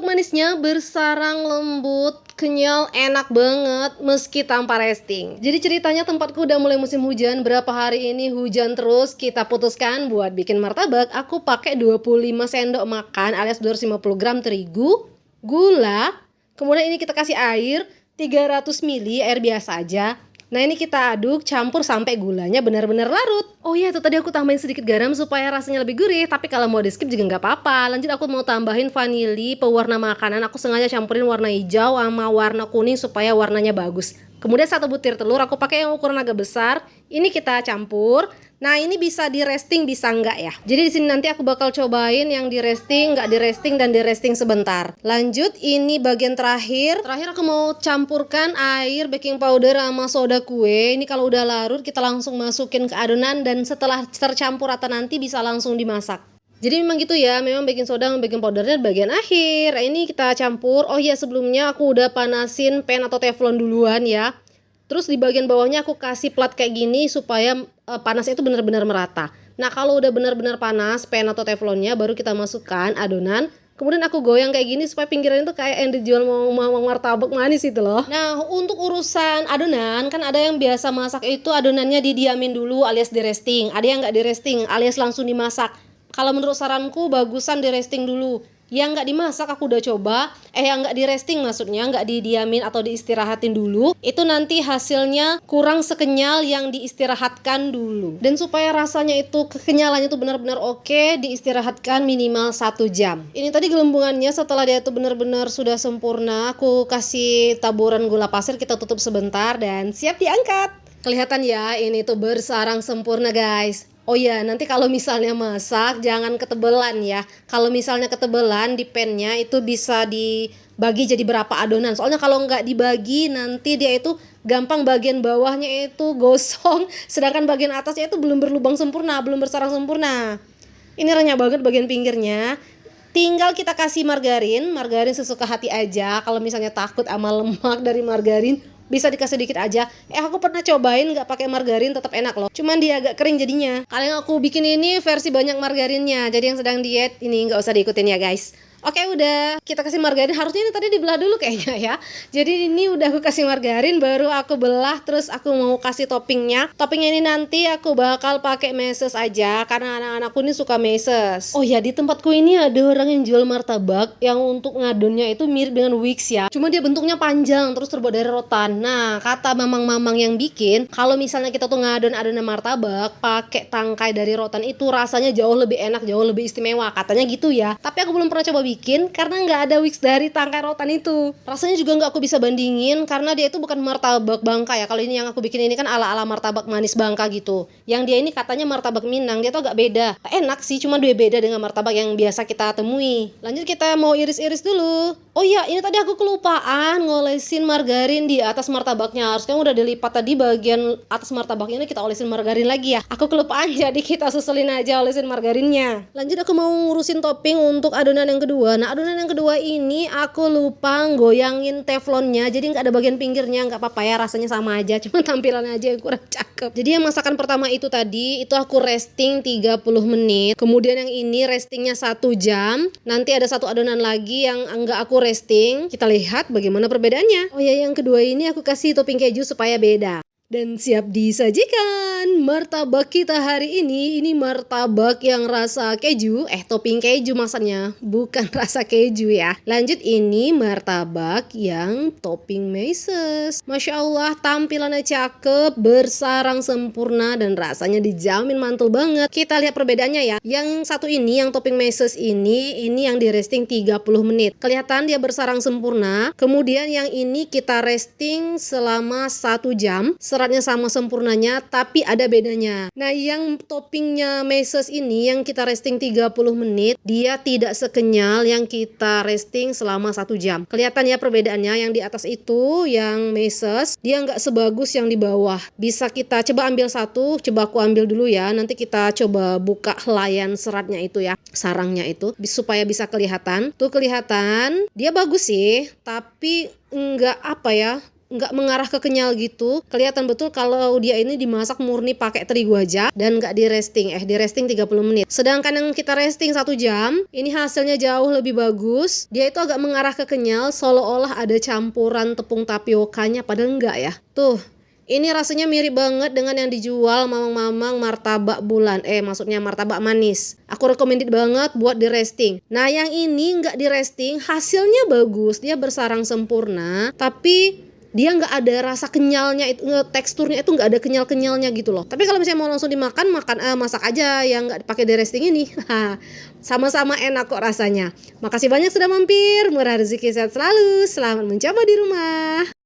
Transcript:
martabak manisnya bersarang lembut, kenyal, enak banget meski tanpa resting. Jadi ceritanya tempatku udah mulai musim hujan, berapa hari ini hujan terus, kita putuskan buat bikin martabak. Aku pakai 25 sendok makan alias 250 gram terigu, gula, kemudian ini kita kasih air 300 ml, air biasa aja. Nah ini kita aduk, campur sampai gulanya benar-benar larut. Oh iya, itu tadi aku tambahin sedikit garam supaya rasanya lebih gurih. Tapi kalau mau di skip juga nggak apa-apa. Lanjut aku mau tambahin vanili, pewarna makanan. Aku sengaja campurin warna hijau sama warna kuning supaya warnanya bagus. Kemudian 1 butir telur, aku pakai yang ukuran agak besar. Ini kita campur. Nah ini bisa di resting, bisa nggak ya? Jadi di sini nanti aku bakal cobain yang di resting, nggak di resting, dan di resting sebentar. Lanjut, ini bagian terakhir. Terakhir aku mau campurkan air, baking powder, sama soda kue. Ini kalau udah larut kita langsung masukin ke adonan dan setelah tercampur rata nanti bisa langsung dimasak. Jadi memang gitu ya, memang baking soda sama baking powdernya di bagian akhir. Ini kita campur. Oh iya, sebelumnya aku udah panasin pan atau teflon duluan ya. Terus di bagian bawahnya aku kasih plat kayak gini supaya panasnya itu benar-benar merata. Nah kalau udah benar-benar panas pan atau teflonnya, baru kita masukkan adonan. Kemudian aku goyang kayak gini supaya pinggirannya tuh kayak yang dijual mau martabak manis itu loh. Nah untuk urusan adonan, kan ada yang biasa masak itu adonannya didiamin dulu alias di resting. Ada yang nggak di resting alias langsung dimasak. Kalau menurut saranku bagusan di resting dulu. Yang nggak dimasak aku udah coba, yang nggak di resting maksudnya, nggak didiamin atau diistirahatin dulu, itu nanti hasilnya kurang sekenyal yang diistirahatkan dulu. Dan supaya rasanya itu kekenyalannya itu benar-benar oke, diistirahatkan minimal 1 jam. Ini tadi gelembungannya setelah dia itu benar-benar sudah sempurna, aku kasih taburan gula pasir, kita tutup sebentar dan siap diangkat. Kelihatan ya, ini tuh bersarang sempurna guys. Oh iya, nanti kalau misalnya masak jangan ketebelan ya. Kalau misalnya ketebelan di pannya itu bisa dibagi jadi berapa adonan. Soalnya kalau nggak dibagi nanti dia itu gampang bagian bawahnya itu gosong, sedangkan bagian atasnya itu belum berlubang sempurna, belum bersarang sempurna. Ini renyah banget bagian pinggirnya. Tinggal kita kasih margarin sesuka hati aja. Kalau misalnya takut sama lemak dari margarin, bisa dikasih dikit aja. Aku pernah cobain nggak pakai margarin, tetap enak loh. Cuman dia agak kering jadinya. Kalau yang aku bikin ini versi banyak margarinnya. Jadi yang sedang diet ini nggak usah diikutin ya guys. Oke udah, kita kasih margarin. Harusnya ini tadi dibelah dulu kayaknya ya. Jadi ini udah aku kasih margarin, baru aku belah, terus aku mau kasih toppingnya. Toppingnya ini nanti aku bakal pakai meses aja, karena anak-anakku ini suka meses. Oh ya, di tempatku ini ada orang yang jual martabak yang untuk ngadonnya itu mirip dengan Wix ya. Cuma dia bentuknya panjang, terus terbuat dari rotan. Nah, kata mamang-mamang yang bikin, kalau misalnya kita tuh ngadon adonan martabak pakai tangkai dari rotan itu rasanya jauh lebih enak, jauh lebih istimewa. Katanya gitu ya. Tapi aku belum pernah coba bikin karena nggak ada Wix dari tangkai rotan itu. Rasanya juga nggak aku bisa bandingin karena dia itu bukan martabak Bangka ya. Kalau ini yang aku bikin ini kan ala-ala martabak manis Bangka gitu. Yang dia ini katanya martabak Minang, dia tuh agak beda. Enak sih, cuma dia beda dengan martabak yang biasa kita temui. Lanjut kita mau iris-iris dulu. Oh iya, ini tadi aku kelupaan ngolesin margarin di atas martabaknya. Harusnya udah dilipat tadi bagian atas martabaknya, ini kita olesin margarin lagi ya. Aku kelupaan jadi kita susulin aja olesin margarinnya. Lanjut aku mau ngurusin topping untuk adonan yang kedua. Nah adonan yang kedua ini aku lupa goyangin teflonnya, jadi nggak ada bagian pinggirnya. Nggak apa-apa ya, rasanya sama aja, cuma tampilannya aja yang kurang cakep. Jadi yang masakan pertama itu tadi itu aku resting 30 menit, kemudian yang ini restingnya 1 jam. Nanti ada satu adonan lagi yang enggak aku resting, kita lihat bagaimana perbedaannya. Oh ya, yang kedua ini aku kasih topping keju supaya beda. Dan siap disajikan martabak kita hari ini martabak yang rasa keju, topping keju maksudnya, bukan rasa keju ya. Lanjut, ini martabak yang topping meses. Masya Allah, tampilannya cakep, bersarang sempurna, dan rasanya dijamin mantul banget. Kita lihat perbedaannya ya. Yang satu ini, yang topping meses ini yang di resting 30 menit. Kelihatan dia bersarang sempurna. Kemudian yang ini kita resting selama 1 jam. Seratnya sama sempurnanya, tapi ada bedanya. Nah yang toppingnya meses ini yang kita resting 30 menit, dia tidak sekenyal yang kita resting selama 1 jam. Kelihatan ya perbedaannya. Yang di atas itu yang meses, dia nggak sebagus yang di bawah. Bisa kita coba ambil satu, coba aku ambil dulu ya. Nanti kita coba buka helaian seratnya itu ya, sarangnya itu, supaya bisa kelihatan. Tuh kelihatan dia bagus sih, tapi nggak apa ya, nggak mengarah ke kenyal gitu. Kelihatan betul kalau dia ini dimasak murni pakai terigu aja dan nggak di resting. Di resting 30 menit. Sedangkan yang kita resting 1 jam, ini hasilnya jauh lebih bagus. Dia itu agak mengarah ke kenyal, seolah-olah ada campuran tepung tapiokanya, padahal enggak ya. Tuh, ini rasanya mirip banget dengan yang dijual mamang-mamang martabak bulan. Maksudnya martabak manis. Aku recommended banget buat di resting. Nah, yang ini nggak di resting, hasilnya bagus. Dia bersarang sempurna, tapi dia nggak ada rasa kenyalnya, itu teksturnya itu nggak ada kenyal-kenyalnya gitu loh. Tapi kalau misalnya mau langsung dimakan, masak aja yang nggak pakai di resting ini. Sama-sama enak kok rasanya. Makasih banyak sudah mampir. Murah rezeki sehat selalu. Selamat mencoba di rumah.